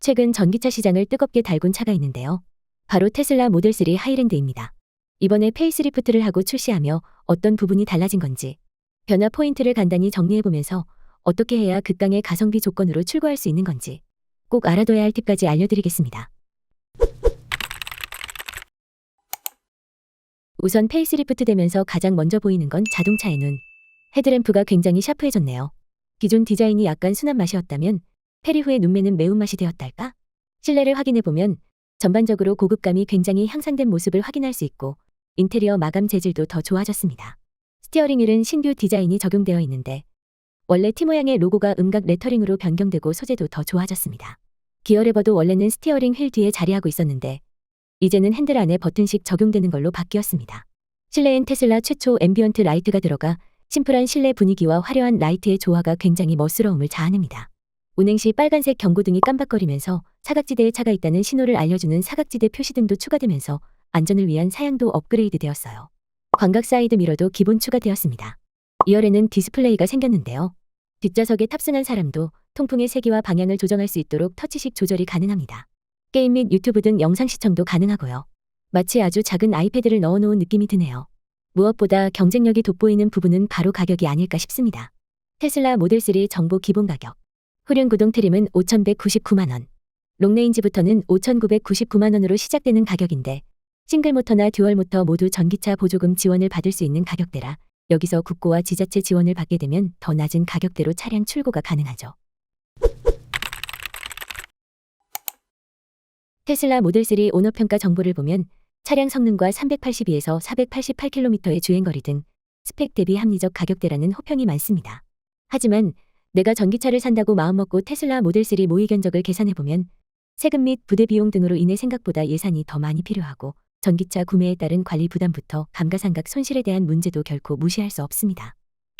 최근 전기차 시장을 뜨겁게 달군 차가 있는데요. 바로 테슬라 모델 3 하이랜드입니다. 이번에 페이스리프트를 하고 출시하며 어떤 부분이 달라진 건지 변화 포인트를 간단히 정리해보면서 어떻게 해야 극강의 가성비 조건으로 출고할 수 있는 건지 꼭 알아둬야 할 팁까지 알려드리겠습니다. 우선 페이스리프트 되면서 가장 먼저 보이는 건 자동차의 눈. 헤드램프가 굉장히 샤프해졌네요. 기존 디자인이 약간 순한 맛이었다면 페리 후의 눈매는 매운맛이 되었달까? 실내를 확인해보면 전반적으로 고급감이 굉장히 향상된 모습을 확인할 수 있고 인테리어 마감 재질도 더 좋아졌습니다. 스티어링 휠은 신규 디자인이 적용되어 있는데 원래 T 모양의 로고가 음각 레터링으로 변경되고 소재도 더 좋아졌습니다. 기어 레버도 원래는 스티어링 휠 뒤에 자리하고 있었는데 이제는 핸들 안에 버튼식 적용되는 걸로 바뀌었습니다. 실내엔 테슬라 최초 앰비언트 라이트가 들어가 심플한 실내 분위기와 화려한 라이트의 조화가 굉장히 멋스러움을 자아냅니다. 운행 시 빨간색 경고등이 깜박거리면서 사각지대에 차가 있다는 신호를 알려주는 사각지대 표시등도 추가되면서 안전을 위한 사양도 업그레이드 되었어요. 광각 사이드 미러도 기본 추가되었습니다. 2열에는 디스플레이가 생겼는데요. 뒷좌석에 탑승한 사람도 통풍의 세기와 방향을 조정할 수 있도록 터치식 조절이 가능합니다. 게임 및 유튜브 등 영상 시청도 가능하고요. 마치 아주 작은 아이패드를 넣어놓은 느낌이 드네요. 무엇보다 경쟁력이 돋보이는 부분은 바로 가격이 아닐까 싶습니다. 테슬라 모델 3 정보 기본 가격. 후륜 구동 트림은 5,199만원. 롱레인지부터는 5,999만원으로 시작되는 가격인데 싱글 모터나 듀얼 모터 모두 전기차 보조금 지원을 받을 수 있는 가격대라 여기서 국고와 지자체 지원을 받게 되면 더 낮은 가격대로 차량 출고가 가능하죠. 테슬라 모델 3 오너평가 정보를 보면 차량 성능과 382에서 488km의 주행거리 등 스펙 대비 합리적 가격대라는 호평이 많습니다. 하지만 내가 전기차를 산다고 마음먹고 테슬라 모델 3 모의 견적을 계산해보면 세금 및 부대 비용 등으로 인해 생각보다 예산이 더 많이 필요하고 전기차 구매에 따른 관리 부담부터 감가상각 손실에 대한 문제도 결코 무시할 수 없습니다.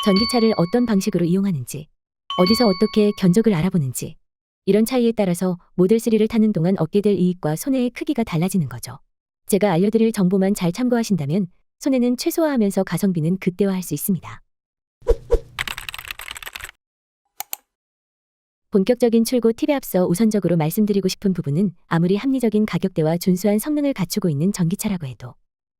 전기차를 어떤 방식으로 이용하는지, 어디서 어떻게 견적을 알아보는지 이런 차이에 따라서 모델 3를 타는 동안 얻게 될 이익과 손해의 크기가 달라지는 거죠. 제가 알려드릴 정보만 잘 참고하신다면 손해는 최소화하면서 가성비는 극대화할 수 있습니다. 본격적인 출고 팁에 앞서 우선적으로 말씀드리고 싶은 부분은 아무리 합리적인 가격대와 준수한 성능을 갖추고 있는 전기차라고 해도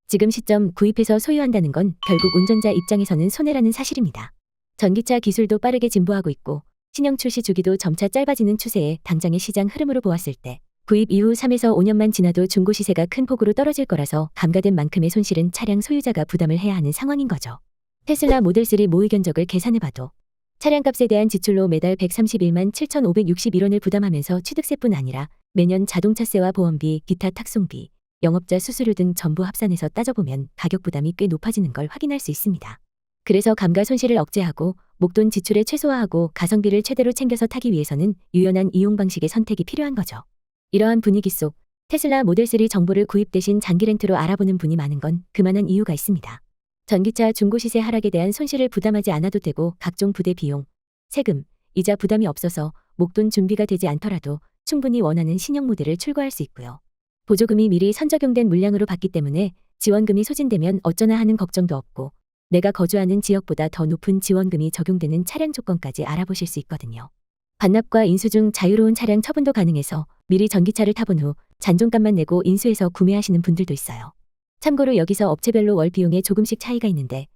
지금 시점 구입해서 소유한다는 건 결국 운전자 입장에서는 손해라는 사실입니다. 전기차 기술도 빠르게 진보하고 있고 신형 출시 주기도 점차 짧아지는 추세에 당장의 시장 흐름으로 보았을 때 구입 이후 3에서 5년만 지나도 중고 시세가 큰 폭으로 떨어질 거라서 감가된 만큼의 손실은 차량 소유자가 부담을 해야 하는 상황인 거죠. 테슬라 모델 3 모의 견적을 계산해봐도 차량값에 대한 지출로 매달 131만 7,561원을 부담하면서 취득세뿐 아니라 매년 자동차세와 보험비, 기타 탁송비, 영업자 수수료 등 전부 합산해서 따져보면 가격 부담이 꽤 높아지는 걸 확인할 수 있습니다. 그래서 감가 손실을 억제하고 목돈 지출을 최소화하고 가성비를 최대로 챙겨서 타기 위해서는 유연한 이용 방식의 선택이 필요한 거죠. 이러한 분위기 속 테슬라 모델 3 정보를 구입 대신 장기 렌트로 알아보는 분이 많은 건 그만한 이유가 있습니다. 전기차 중고시세 하락에 대한 손실을 부담하지 않아도 되고 각종 부대 비용, 세금, 이자 부담이 없어서 목돈 준비가 되지 않더라도 충분히 원하는 신형 모델을 출고할 수 있고요. 보조금이 미리 선적용된 물량으로 받기 때문에 지원금이 소진되면 어쩌나 하는 걱정도 없고 내가 거주하는 지역보다 더 높은 지원금이 적용되는 차량 조건까지 알아보실 수 있거든요. 반납과 인수 중 자유로운 차량 처분도 가능해서 미리 전기차를 타본 후 잔존값만 내고 인수해서 구매하시는 분들도 있어요. 참고로 여기서 업체별로 월 비용에 조금씩 차이가 있는데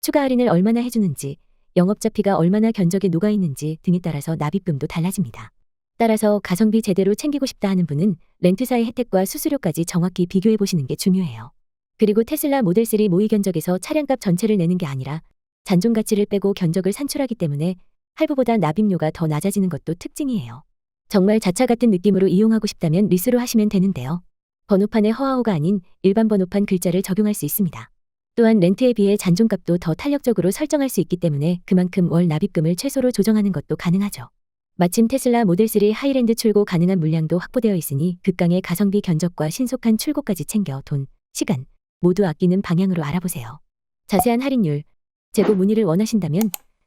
추가 할인을 얼마나 해주는지, 영업자피가 얼마나 견적에 녹아있는지 등에 따라서 납입금도 달라집니다. 따라서 가성비 제대로 챙기고 싶다 하는 분은 렌트사의 혜택과 수수료까지 정확히 비교해보시는 게 중요해요. 그리고 테슬라 모델 3 모의 견적에서 차량값 전체를 내는 게 아니라 잔존 가치를 빼고 견적을 산출하기 때문에 할부보다 납입료가 더 낮아지는 것도 특징이에요. 정말 자차 같은 느낌으로 이용하고 싶다면 리스로 하시면 되는데요. 번호판에 허하호가 아닌 일반 번호판 글자를 적용할 수 있습니다. 또한 렌트에 비해 잔존값도 더 탄력적으로 설정할 수 있기 때문에 그만큼 월 납입금을 최소로 조정하는 것도 가능하죠. 마침 테슬라 모델 3 하이랜드 출고 가능한 물량도 확보되어 있으니 극강의 가성비 견적과 신속한 출고까지 챙겨 돈, 시간 모두 아끼는 방향으로 알아보세요. 자세한 할인율, 재고 문의를 원하신다면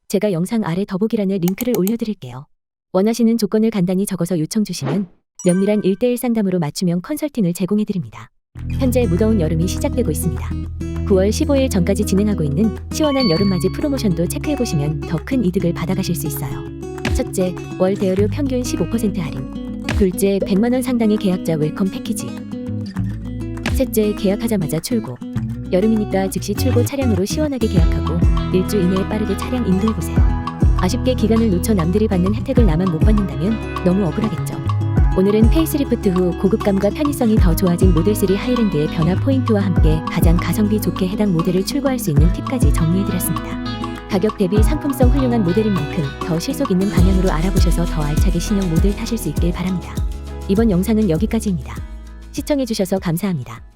제가 영상 아래 더보기란에 링크를 올려드릴게요. 원하시는 조건을 간단히 적어서 요청 주시면 면밀한 1:1 상담으로 맞춤형 컨설팅을 제공해드립니다. 현재 무더운 여름이 시작되고 있습니다. 9월 15일 전까지 진행하고 있는 시원한 여름맞이 프로모션도 체크해보시면 더 큰 이득을 받아가실 수 있어요. 첫째, 월 대여료 평균 15% 할인. 둘째, 100만 원 상당의 계약자 웰컴 패키지. 셋째, 계약하자마자 출고. 여름이니까 즉시 출고 차량으로 시원하게 계약하고 일주 이내에 빠르게 차량 인도해보세요. 아쉽게 기간을 놓쳐 남들이 받는 혜택을 나만 못 받는다면 너무 억울하겠죠. 오늘은 페이스리프트 후 고급감과 편의성이 더 좋아진 모델3 하이랜드의 변화 포인트와 함께 가장 가성비 좋게 해당 모델을 출고할 수 있는 팁까지 정리해드렸습니다. 가격 대비 상품성 훌륭한 모델인 만큼 더 실속 있는 방향으로 알아보셔서 더 알차게 신형 모델 타실 수 있길 바랍니다. 이번 영상은 여기까지입니다. 시청해주셔서 감사합니다.